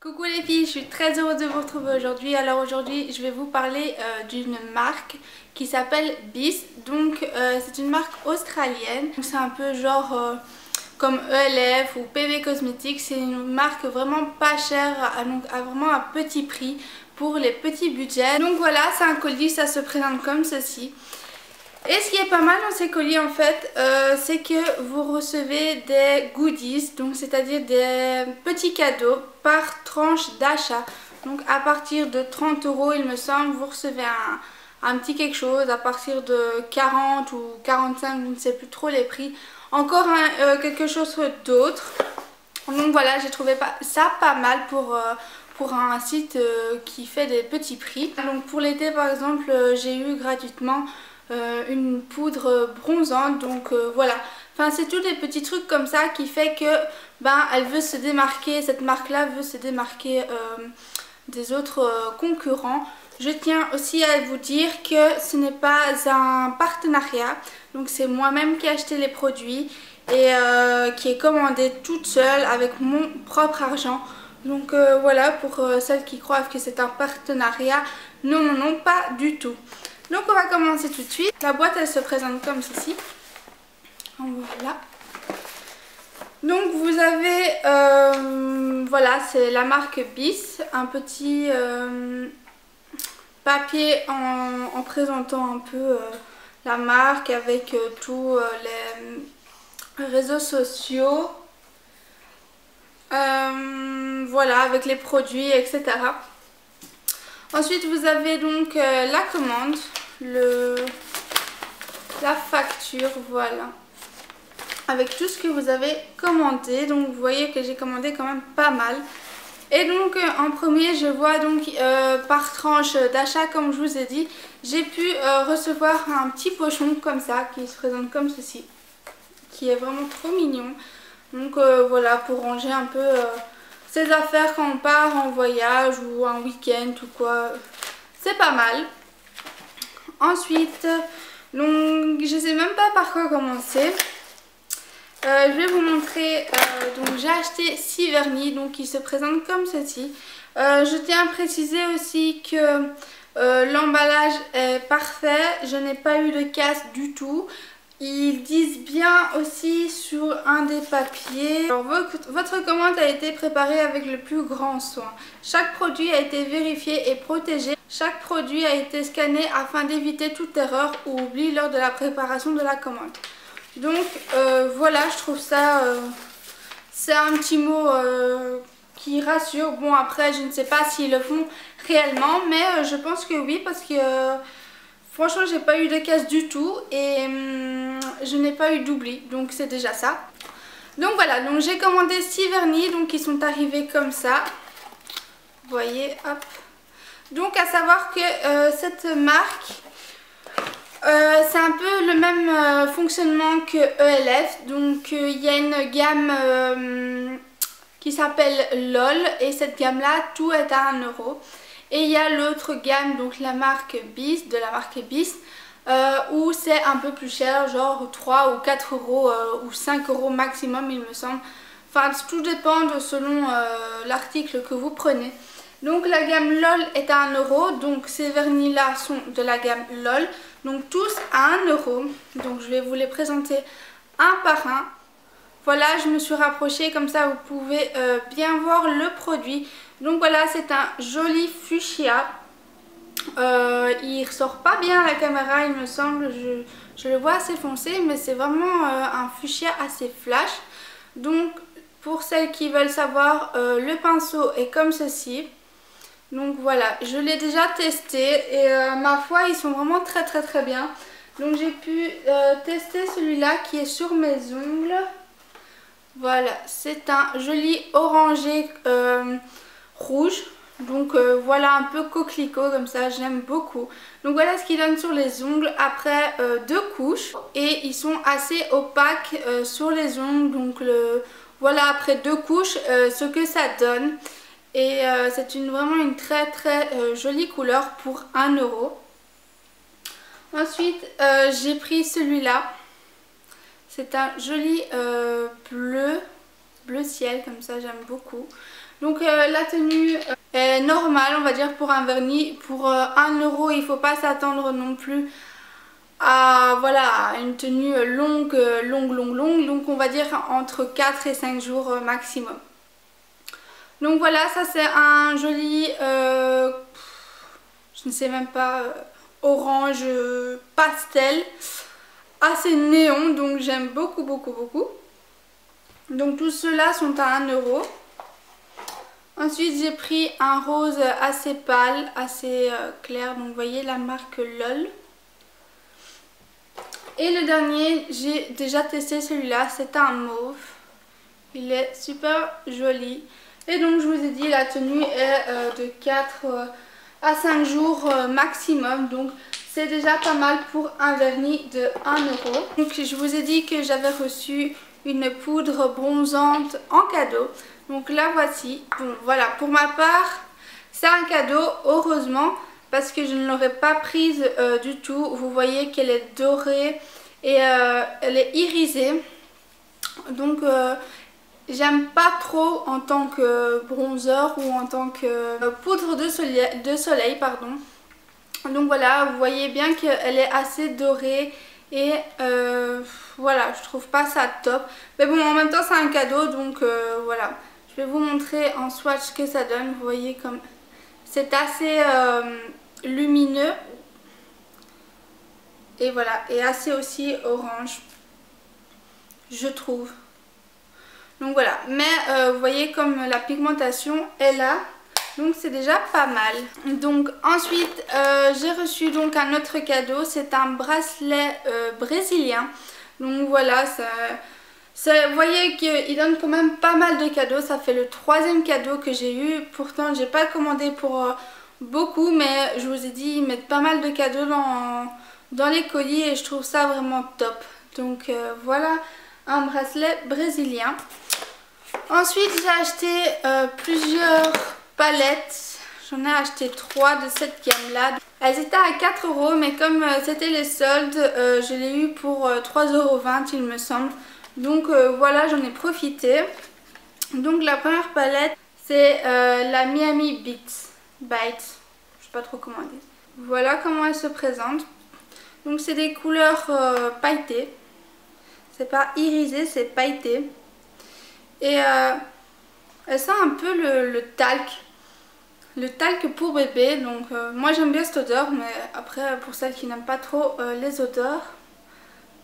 Coucou les filles, je suis très heureuse de vous retrouver aujourd'hui. Alors aujourd'hui je vais vous parler d'une marque qui s'appelle Bis. Donc c'est une marque australienne. C'est un peu genre comme ELF ou PV Cosmetics. C'est une marque vraiment pas chère, à vraiment un petit prix pour les petits budgets. Donc voilà, c'est un colis, ça se présente comme ceci. Et ce qui est pas mal dans ces colis en fait, c'est que vous recevez des goodies, donc c'est-à-dire des petits cadeaux par tranche d'achat. Donc à partir de 30 € il me semble, vous recevez un petit quelque chose. À partir de 40 ou 45, je ne sais plus trop les prix, encore quelque chose d'autre. Donc voilà, j'ai trouvé ça pas mal pour un site qui fait des petits prix. Donc pour l'été par exemple, j'ai eu gratuitement une poudre bronzante, donc voilà, enfin c'est tous des petits trucs comme ça qui fait que elle veut se démarquer, cette marque là veut se démarquer des autres concurrents. Je tiens aussi à vous dire que ce n'est pas un partenariat, donc c'est moi-même qui ai acheté les produits et qui ai commandé toute seule avec mon propre argent. Donc voilà, pour celles qui croient que c'est un partenariat, non non non, pas du tout. Donc on va commencer tout de suite. La boîte elle se présente comme ceci. Voilà. Donc vous avez, voilà, c'est la marque Bis. Un petit papier en présentant un peu la marque avec tous les réseaux sociaux. Voilà, avec les produits, etc. Ensuite vous avez donc la commande, la facture, voilà, avec tout ce que vous avez commandé. Donc vous voyez que j'ai commandé quand même pas mal. Et donc en premier je vois donc par tranche d'achat, comme je vous ai dit, j'ai pu recevoir un petit pochon comme ça qui se présente comme ceci, qui est vraiment trop mignon. Donc voilà, pour ranger un peu ses affaires quand on part en voyage ou un week-end ou quoi, c'est pas mal. Ensuite, donc je sais même pas par quoi commencer. Je vais vous montrer, donc j'ai acheté 6 vernis, donc qui se présentent comme ceci. Je tiens à préciser aussi que l'emballage est parfait, je n'ai pas eu de casse du tout. Ils disent bien aussi sur un des papiers. Alors, votre commande a été préparée avec le plus grand soin. Chaque produit a été vérifié et protégé. Chaque produit a été scanné afin d'éviter toute erreur ou oubli lors de la préparation de la commande. Donc voilà, je trouve ça, c'est un petit mot qui rassure. Bon, après je ne sais pas s'ils le font réellement, mais je pense que oui, parce que franchement j'ai pas eu de casse du tout et je n'ai pas eu d'oubli, donc c'est déjà ça. Donc voilà, donc j'ai commandé 6 vernis, donc ils sont arrivés comme ça, vous voyez, hop. Donc à savoir que cette marque, c'est un peu le même fonctionnement que ELF. Donc il y a une gamme qui s'appelle LOL, et cette gamme là tout est à 1 €. Et il y a l'autre gamme, donc la marque Bis, de la marque Bis, où c'est un peu plus cher, genre 3 ou 4 € ou 5 € maximum il me semble. Enfin tout dépend selon l'article que vous prenez. Donc la gamme LOL est à 1 €, donc ces vernis là sont de la gamme LOL, donc tous à 1 €. Donc je vais vous les présenter un par un. Voilà, je me suis rapprochée, comme ça vous pouvez bien voir le produit. Donc voilà, c'est un joli fuchsia. Il ressort pas bien à la caméra il me semble, je le vois assez foncé, mais c'est vraiment un fuchsia assez flash. Donc pour celles qui veulent savoir, le pinceau est comme ceci. Donc voilà, je l'ai déjà testé et ma foi ils sont vraiment très bien. Donc j'ai pu tester celui-là qui est sur mes ongles. Voilà, c'est un joli orangé rouge. Donc voilà, un peu coquelicot comme ça, j'aime beaucoup. Donc voilà ce qu'il donne sur les ongles après 2 couches. Et ils sont assez opaques sur les ongles. Donc voilà, après 2 couches, ce que ça donne. Et c'est vraiment une très jolie couleur pour 1 €. Ensuite j'ai pris celui-là. C'est un joli bleu ciel comme ça, j'aime beaucoup. Donc la tenue est normale, on va dire, pour un vernis. Pour 1 euro, il ne faut pas s'attendre non plus à voilà, une tenue longue. Donc on va dire entre 4 et 5 jours maximum. Donc voilà, ça c'est un joli, je ne sais même pas, orange pastel, assez néon, donc j'aime beaucoup. Donc tous ceux-là sont à 1 euro. Ensuite j'ai pris un rose assez pâle, assez clair, donc vous voyez la marque LOL. Et le dernier, j'ai déjà testé celui-là, c'est un mauve. Il est super joli. Et donc je vous ai dit, la tenue est de 4 à 5 jours maximum. Donc c'est déjà pas mal pour un vernis de 1 euro. Donc je vous ai dit que j'avais reçu une poudre bronzante en cadeau. Donc la voici. Bon voilà, pour ma part, c'est un cadeau, heureusement, parce que je ne l'aurais pas prise du tout. Vous voyez qu'elle est dorée et elle est irisée. Donc j'aime pas trop en tant que bronzer ou en tant que poudre de soleil, pardon. Donc voilà, vous voyez bien qu'elle est assez dorée et voilà, je trouve pas ça top. Mais bon, en même temps c'est un cadeau, donc voilà. Je vais vous montrer en swatch ce que ça donne. Vous voyez comme c'est assez lumineux. Et voilà, et assez aussi orange, je trouve. Donc voilà, mais vous voyez comme la pigmentation est là, donc c'est déjà pas mal. Donc ensuite j'ai reçu donc un autre cadeau, c'est un bracelet brésilien. Donc voilà, vous voyez qu'il donne quand même pas mal de cadeaux, ça fait le 3e cadeau que j'ai eu. Pourtant j'ai pas commandé pour beaucoup, mais je vous ai dit ils mettent pas mal de cadeaux dans les colis et je trouve ça vraiment top. Donc voilà un bracelet brésilien. Ensuite j'ai acheté plusieurs palettes, j'en ai acheté 3 de cette gamme là. Elles étaient à 4 euro, mais comme c'était les soldes, je l'ai eu pour 3,20 € il me semble. Donc voilà, j'en ai profité. Donc la première palette c'est la Miami Bite, je sais pas trop comment dire. Voilà comment elle se présente. Donc c'est des couleurs pailletées. C'est pas irisé, c'est pailleté. Et elle sent un peu le talc. Le talc pour bébé. Donc moi j'aime bien cette odeur. Mais après pour celles qui n'aiment pas trop les odeurs.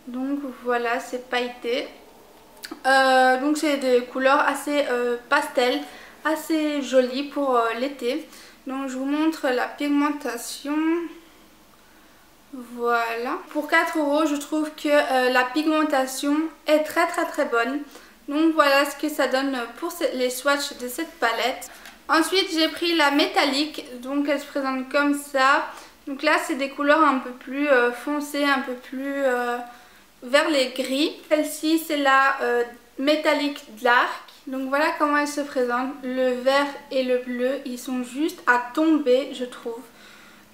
Donc voilà, c'est pailleté. Donc c'est des couleurs assez pastel. Assez jolies pour l'été. Donc je vous montre la pigmentation. Voilà. Pour 4 €, je trouve que la pigmentation est très bonne. Donc voilà ce que ça donne pour les swatchs de cette palette. Ensuite j'ai pris la métallique. Donc elle se présente comme ça. Donc là c'est des couleurs un peu plus foncées, un peu plus vers les gris. Celle-ci c'est la métallique Dark. Donc voilà comment elle se présente. Le vert et le bleu, ils sont juste à tomber, je trouve.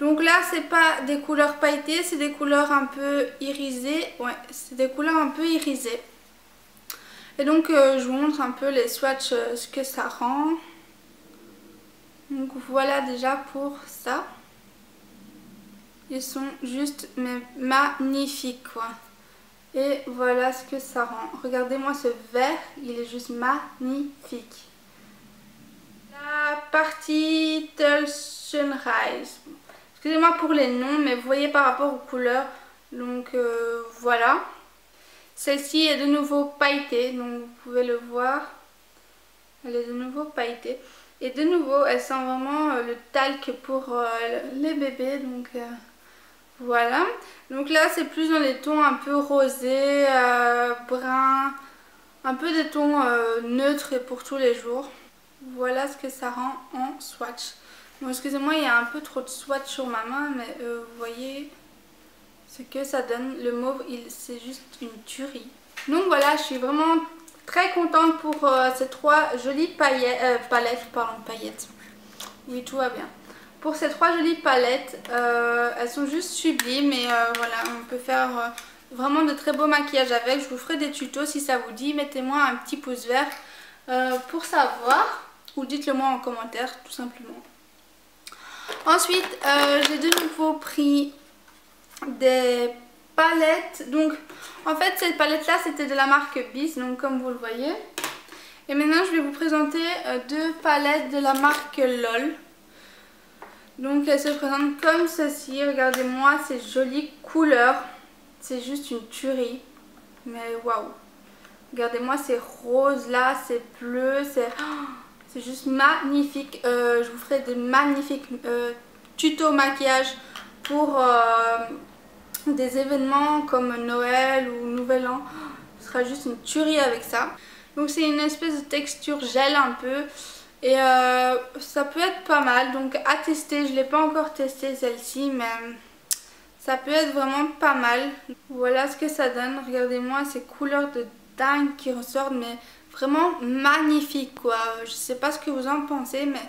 Donc là c'est pas des couleurs pailletées, c'est des couleurs un peu irisées. Ouais, c'est des couleurs un peu irisées. Et donc je vous montre un peu les swatchs, ce que ça rend. Donc voilà déjà pour ça. Ils sont juste magnifiques quoi. Et voilà ce que ça rend. Regardez-moi ce vert, il est juste magnifique. La partie Teal Sunrise. Excusez-moi pour les noms, mais vous voyez par rapport aux couleurs. Donc voilà. Celle-ci est de nouveau pailletée, donc vous pouvez le voir. Elle est de nouveau pailletée. Et de nouveau, elle sent vraiment le talc pour les bébés. Donc voilà. Donc là, c'est plus dans les tons un peu rosés, bruns. Un peu des tons neutres et pour tous les jours. Voilà ce que ça rend en swatch. Bon, excusez-moi, il y a un peu trop de swatch sur ma main, mais vous voyez ce que ça donne. Le mauve, c'est juste une tuerie. Donc voilà, je suis vraiment très contente pour ces 3 jolies paillettes. Oui, tout va bien. Pour ces 3 jolies palettes, elles sont juste sublimes et voilà, on peut faire vraiment de très beaux maquillages avec. Je vous ferai des tutos si ça vous dit. Mettez-moi un petit pouce vert pour savoir. ou dites-le moi en commentaire tout simplement. Ensuite j'ai de nouveau pris des palettes. Donc en fait cette palette là c'était de la marque Bis, donc comme vous le voyez. Et maintenant je vais vous présenter deux palettes de la marque LOL. Donc elles se présentent comme ceci, regardez-moi ces jolies couleurs, c'est juste une tuerie, mais waouh. Regardez-moi ces roses là, ces bleus, c'est juste magnifique. Je vous ferai des magnifiques tutos maquillage pour des événements comme Noël ou Nouvel An. Ce sera juste une tuerie avec ça. Donc c'est une espèce de texture gel un peu. Et ça peut être pas mal, donc à tester. Je ne l'ai pas encore testé celle-ci, mais ça peut être vraiment pas mal. Voilà ce que ça donne. Regardez-moi ces couleurs de dingue qui ressortent, mais vraiment magnifique quoi. Je sais pas ce que vous en pensez, mais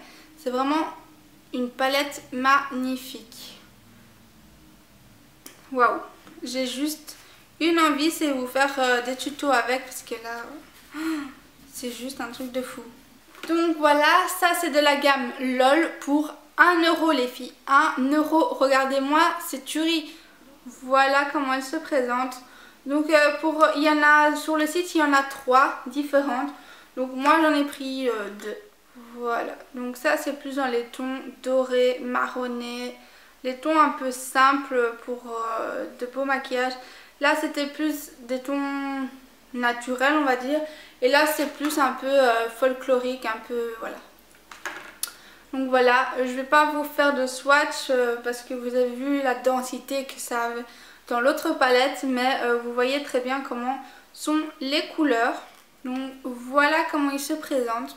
c'est vraiment une palette magnifique. Waouh, j'ai juste une envie, c'est vous faire des tutos avec, parce que là c'est juste un truc de fou. Donc voilà, ça c'est de la gamme LOL pour 1 € les filles. 1 €, regardez-moi, c'est tuerie. Voilà comment elle se présente. Donc il y en a sur le site, il y en a 3 différentes. Donc moi j'en ai pris 2. Voilà, donc ça c'est plus dans les tons dorés, marronnés, les tons un peu simples pour de beau maquillage. Là c'était plus des tons naturels on va dire. Et là c'est plus un peu folklorique, un peu voilà. Donc voilà, je vais pas vous faire de swatch parce que vous avez vu la densité que ça a dans l'autre palette. Mais vous voyez très bien comment sont les couleurs. Donc voilà comment ils se présentent.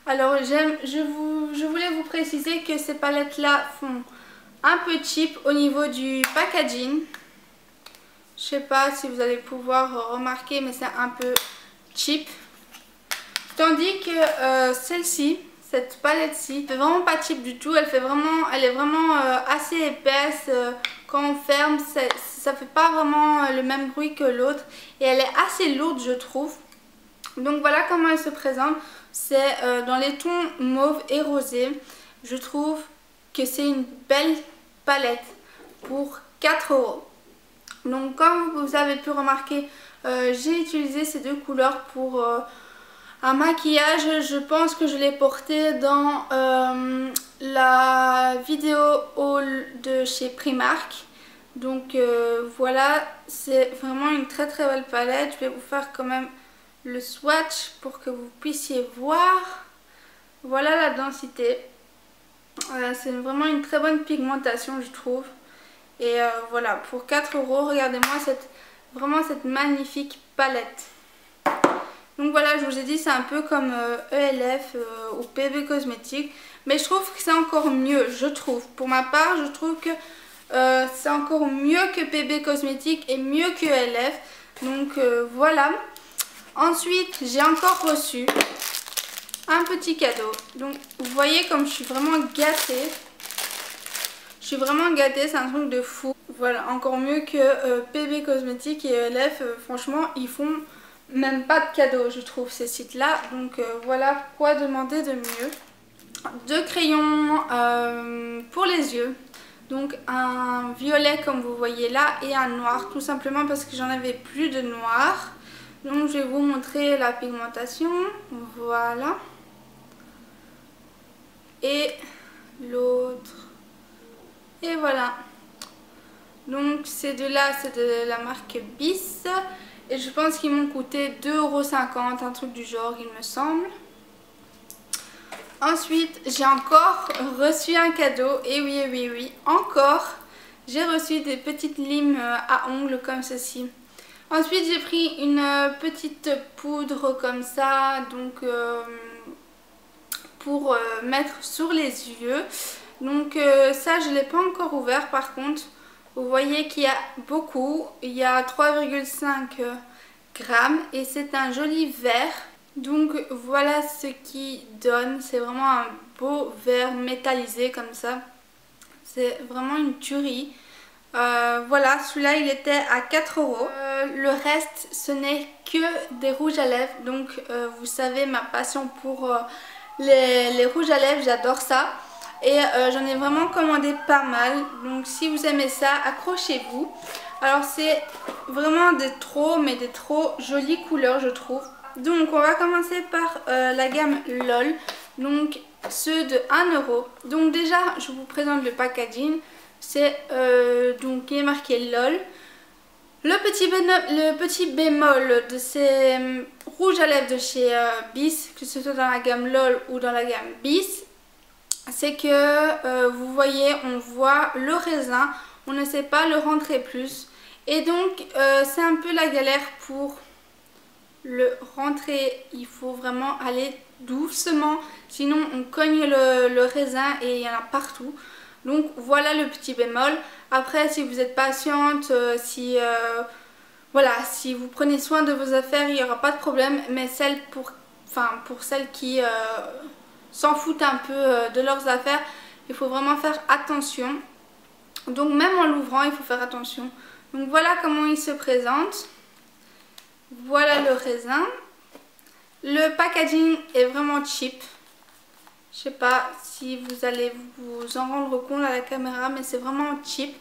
Alors je voulais vous préciser que ces palettes là font un peu cheap au niveau du packaging. Je sais pas si vous allez pouvoir remarquer, mais c'est un peu cheap. Tandis que celle-ci, cette palette-ci, fait vraiment pas cheap du tout. Elle est vraiment assez épaisse. Quand on ferme, ça fait pas vraiment le même bruit que l'autre. Et elle est assez lourde je trouve. Donc voilà comment elle se présente. C'est dans les tons mauve et rosé. Je trouve que c'est une belle palette pour 4 €. Donc comme vous avez pu remarquer, j'ai utilisé ces deux couleurs pour un maquillage. Je pense que je l'ai porté dans la vidéo haul de chez Primark. Donc voilà, c'est vraiment une très très belle palette. Je vais vous faire quand même le swatch pour que vous puissiez voir. Voilà la densité. C'est vraiment une très bonne pigmentation je trouve. Et voilà, pour 4 €, regardez-moi vraiment cette magnifique palette. Donc voilà, je vous ai dit, c'est un peu comme ELF ou PB Cosmétiques. Mais je trouve que c'est encore mieux, je trouve. Pour ma part, je trouve que c'est encore mieux que PB Cosmétiques et mieux que ELF. Donc voilà. Ensuite, j'ai encore reçu un petit cadeau. Donc vous voyez comme je suis vraiment gâtée. Je suis vraiment gâtée, c'est un truc de fou. Voilà, encore mieux que PB Cosmétiques et ELF. Franchement, ils font même pas de cadeaux, je trouve, ces sites-là. Donc voilà, quoi demander de mieux. 2 crayons pour les yeux. Donc un violet comme vous voyez là et un noir. Tout simplement parce que j'en avais plus de noir. Donc je vais vous montrer la pigmentation. Voilà. Et l'autre. Et voilà. Donc ces deux-là, c'est de la marque Bis. Et je pense qu'ils m'ont coûté 2,50 €, un truc du genre, il me semble. Ensuite, j'ai encore reçu un cadeau. Et oui, oui, oui, encore. J'ai reçu des petites limes à ongles comme ceci. Ensuite, j'ai pris une petite poudre comme ça. Donc, pour mettre sur les yeux. Donc, ça, je ne l'ai pas encore ouvert par contre. Vous voyez qu'il y a beaucoup. Il y a 3,5 grammes. Et c'est un joli vert. Donc voilà ce qui donne, c'est vraiment un beau vert métallisé comme ça, c'est vraiment une tuerie. Voilà, celui-là il était à 4 €. Le reste ce n'est que des rouges à lèvres, donc vous savez ma passion pour les rouges à lèvres, j'adore ça. Et j'en ai vraiment commandé pas mal. Donc si vous aimez ça, accrochez-vous. Alors c'est vraiment des trop jolies couleurs, je trouve. Donc on va commencer par la gamme LOL. Donc ceux de 1 €. Donc déjà je vous présente le packaging. C'est donc il est marqué LOL. Le petit bémol de ces rouges à lèvres de chez Bis, que ce soit dans la gamme LOL ou dans la gamme Bis, c'est que vous voyez, on voit le raisin, on ne sait pas le rentrer plus. Et donc c'est un peu la galère pour le rentrer. Il faut vraiment aller doucement, sinon on cogne le raisin et il y en a partout. Donc voilà le petit bémol. Après si vous êtes patiente, voilà, si vous prenez soin de vos affaires, il n'y aura pas de problème. Mais pour celles qui s'en foutent un peu de leurs affaires, il faut vraiment faire attention. Donc même en l'ouvrant, il faut faire attention. Donc voilà comment il se présente. Voilà le raisin. Le packaging est vraiment cheap. Je sais pas si vous allez vous en rendre compte à la caméra, mais c'est vraiment cheap.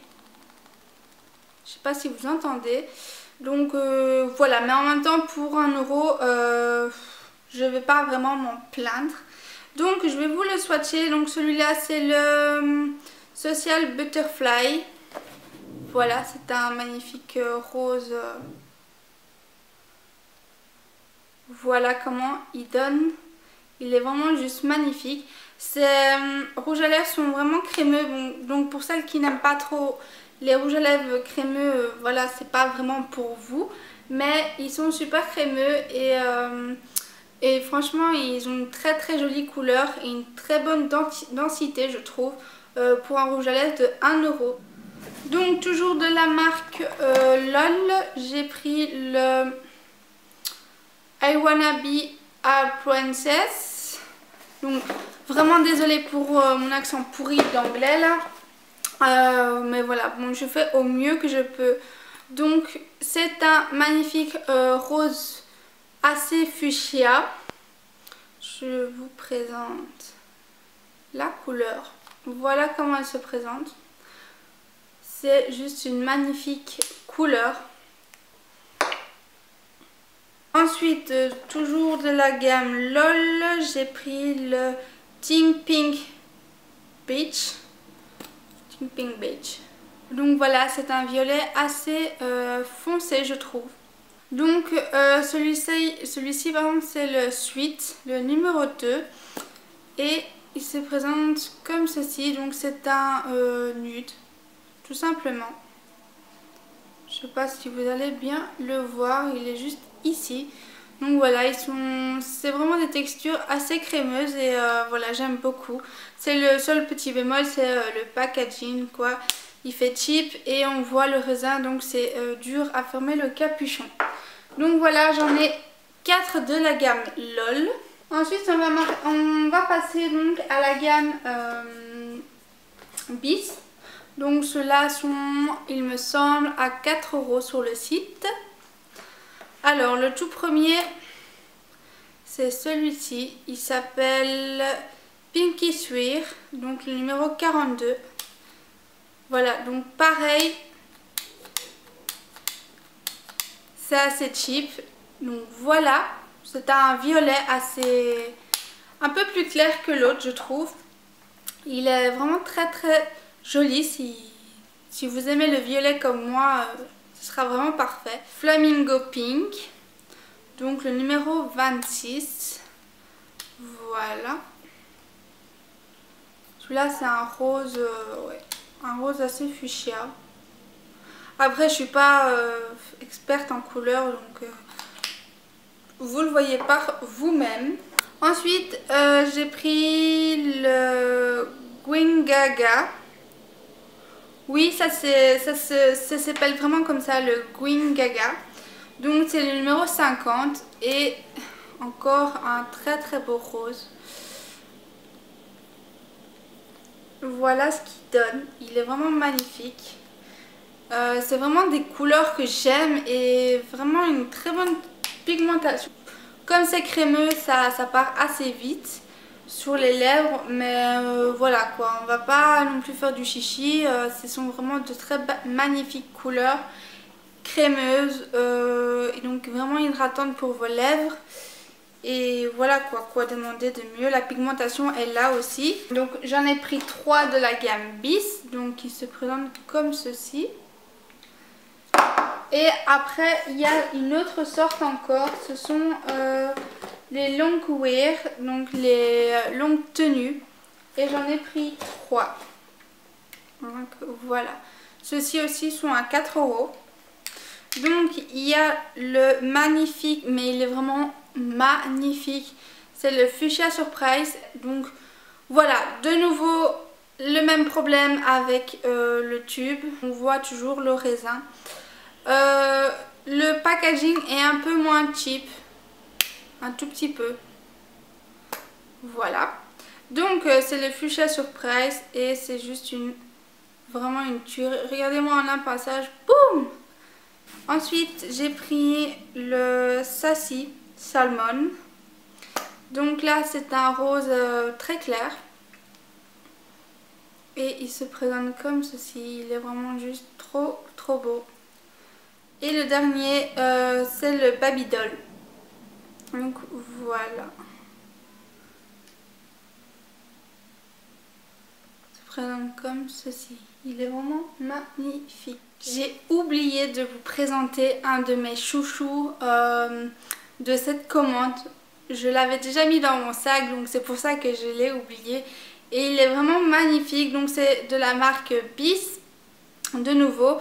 Je sais pas si vous entendez. Donc voilà, mais en même temps pour 1 €, je vais pas vraiment m'en plaindre. Donc je vais vous le swatcher. Donc celui-là c'est le Social Butterfly. Voilà, c'est un magnifique rose. Voilà comment il donne. Il est vraiment juste magnifique. Ces rouges à lèvres sont vraiment crémeux. Bon, donc pour celles qui n'aiment pas trop les rouges à lèvres crémeux, voilà, c'est pas vraiment pour vous. Mais ils sont super crémeux et franchement, ils ont une très jolie couleur et une très bonne densité, je trouve, pour un rouge à lèvres de 1 €. Donc toujours de la marque LOL, j'ai pris le I Wanna Be a Princess. Donc vraiment désolée pour mon accent pourri d'anglais là. Mais voilà, bon, je fais au mieux que je peux. Donc c'est un magnifique rose assez fuchsia. Je vous présente la couleur. Voilà comment elle se présente. C'est juste une magnifique couleur. Ensuite, toujours de la gamme LOL, j'ai pris le Think Pink Beach. Pink Beach. Donc voilà, c'est un violet assez foncé, je trouve. Donc celui-ci par exemple c'est le Sweet, le numéro 2. Et il se présente comme ceci. Donc c'est un nude, tout simplement. Je sais pas si vous allez bien le voir, il est juste ici. Donc voilà, c'est vraiment des textures assez crémeuses et voilà, j'aime beaucoup. C'est le seul petit bémol, c'est le packaging quoi. Il fait cheap et on voit le raisin, donc c'est dur à fermer le capuchon. Donc voilà, j'en ai 4 de la gamme LOL. Ensuite on va passer donc à la gamme Bis. Donc ceux-là sont, il me semble, à 4 € sur le site. Alors le tout premier, c'est celui-ci. Il s'appelle Pinky Swear, donc le numéro 42. Voilà, donc pareil, c'est assez cheap. Donc voilà, c'est un violet un peu plus clair que l'autre, je trouve. Il est vraiment très joli. Si vous aimez le violet comme moi, ce sera vraiment parfait. Flamingo Pink, donc le numéro 26. Voilà. Celui-là c'est un rose, ouais, un rose assez fuchsia. Après je suis pas experte en couleurs, donc vous le voyez par vous-même. Ensuite j'ai pris le Guingaga. Oui, ça s'appelle vraiment comme ça, le Guingaga. Donc c'est le numéro 50 et encore un très beau rose. Voilà ce qu'il donne, il est vraiment magnifique. C'est vraiment des couleurs que j'aime et vraiment une très bonne pigmentation. Comme c'est crémeux, ça part assez vite. sur les lèvres, mais voilà quoi, on va pas non plus faire du chichi. Ce sont vraiment de très magnifiques couleurs crémeuses et donc vraiment hydratantes pour vos lèvres. Et voilà quoi demander de mieux. La pigmentation est là aussi. Donc j'en ai pris 3 de la gamme Bis, donc qui se présentent comme ceci. Et après il y a une autre sorte encore, ce sont les long wear, donc les longues tenues. Et j'en ai pris 3. Donc voilà. Ceux-ci aussi sont à 4 €. Donc il y a le magnifique, mais il est vraiment magnifique, c'est le Fuchsia Surprise. Donc voilà, de nouveau le même problème avec le tube, on voit toujours le raisin. Le packaging est un peu moins cheap, un tout petit peu. Voilà, donc c'est le Fuchsia Surprise et c'est juste vraiment une tuerie. Regardez-moi en un passage, boum. Ensuite, j'ai pris le Sassy Salmon. Donc là, c'est un rose très clair. Et il se présente comme ceci. Il est vraiment juste trop beau. Et le dernier, c'est le Baby Doll. Donc voilà. Il se présente comme ceci. Il est vraiment magnifique. J'ai oublié de vous présenter un de mes chouchous de cette commande. Je l'avais déjà mis dans mon sac, donc c'est pour ça que je l'ai oublié. Et il est vraiment magnifique. Donc c'est de la marque Bis, de nouveau.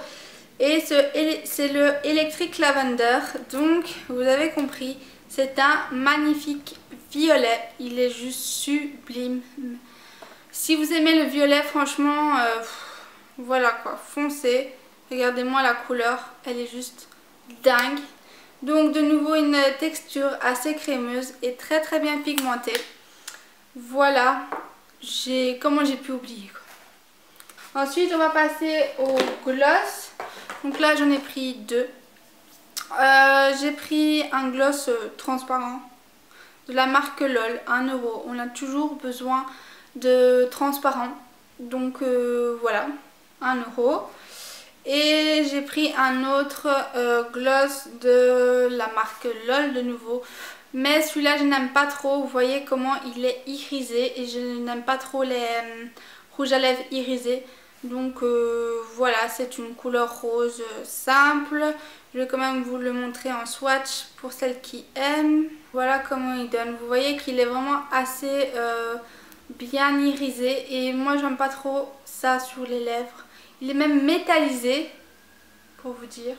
Et c'est le Electric Lavender. Donc vous avez compris, c'est un magnifique violet. Il est juste sublime. Si vous aimez le violet, franchement, voilà quoi, foncez. Regardez-moi la couleur, elle est juste dingue. Donc de nouveau une texture assez crémeuse et très bien pigmentée. Voilà, comment j'ai pu oublier quoi. Ensuite on va passer au gloss. Donc là j'en ai pris 2. J'ai pris un gloss transparent de la marque LOL, 1 €. On a toujours besoin de transparent. Donc voilà, 1 €. Et j'ai pris un autre gloss de la marque LOL de nouveau. Mais celui-là je n'aime pas trop. Vous voyez comment il est irisé. Et je n'aime pas trop les rouges à lèvres irisés. Donc voilà, c'est une couleur rose simple. Je vais quand même vous le montrer en swatch pour celles qui aiment. Voilà comment il donne. Vous voyez qu'il est vraiment assez bien irisé. Et moi j'aime pas trop ça sur les lèvres. Il est même métallisé, pour vous dire.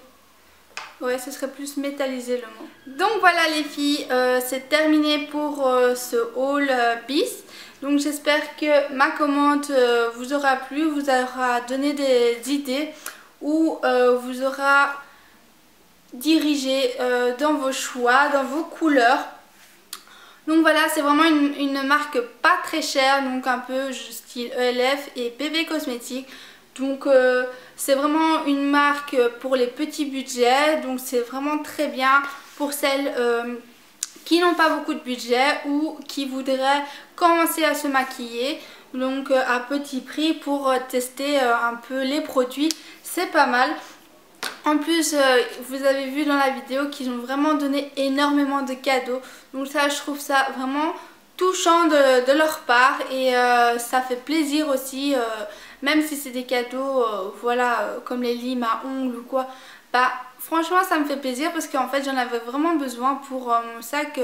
Ouais, ce serait plus métallisé le mot. Donc voilà les filles, c'est terminé pour ce haul Bis. Donc j'espère que ma commande vous aura plu, vous aura donné des idées ou vous aura dirigé dans vos choix, dans vos couleurs. Donc voilà, c'est vraiment une marque pas très chère, donc un peu style ELF et PV Cosmétiques. Donc c'est vraiment une marque pour les petits budgets, donc c'est vraiment très bien pour celles qui n'ont pas beaucoup de budget ou qui voudraient commencer à se maquiller. Donc à petit prix pour tester un peu les produits, c'est pas mal. En plus vous avez vu dans la vidéo qu'ils ont vraiment donné énormément de cadeaux, donc ça je trouve ça vraiment touchant de leur part et ça fait plaisir aussi. Même si c'est des cadeaux, voilà, comme les limes à ongles ou quoi, bah franchement ça me fait plaisir parce qu'en fait j'en avais vraiment besoin pour mon sac.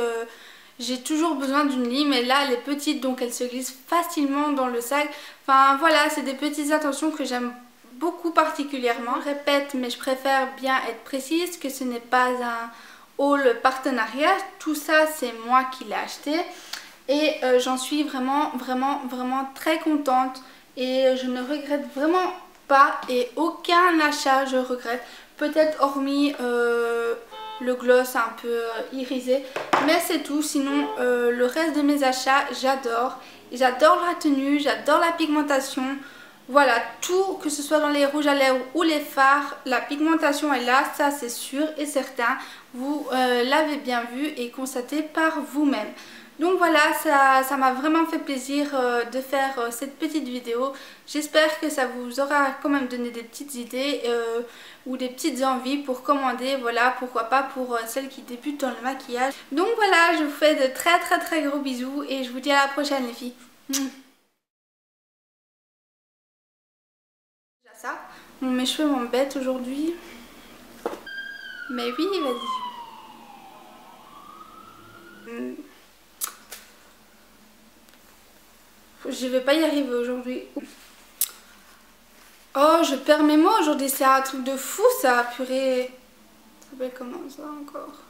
J'ai toujours besoin d'une lime et là elle est petite donc elle se glisse facilement dans le sac. Enfin voilà, c'est des petites attentions que j'aime beaucoup particulièrement. Je répète, mais je préfère bien être précise que ce n'est pas un haul partenariat. Tout ça c'est moi qui l'ai acheté et j'en suis vraiment très contente. Et je ne regrette vraiment pas et aucun achat je regrette. Peut-être hormis le gloss un peu irisé. Mais c'est tout. Sinon le reste de mes achats j'adore. J'adore la tenue, j'adore la pigmentation. Voilà, tout, que ce soit dans les rouges à lèvres ou les fards, la pigmentation est là, ça c'est sûr et certain. Vous l'avez bien vu et constaté par vous-même. Donc voilà, ça m'a vraiment fait plaisir de faire cette petite vidéo. J'espère que ça vous aura quand même donné des petites idées ou des petites envies pour commander. Voilà, pourquoi pas pour celles qui débutent dans le maquillage. Donc voilà, je vous fais de très gros bisous et je vous dis à la prochaine les filles. Déjà ça. Bon, mes cheveux m'embêtent aujourd'hui. Mais oui, vas-y. Je vais pas y arriver aujourd'hui. Oh, je perds mes mots aujourd'hui, c'est un truc de fou ça, purée. Ça s'appelle comment ça encore?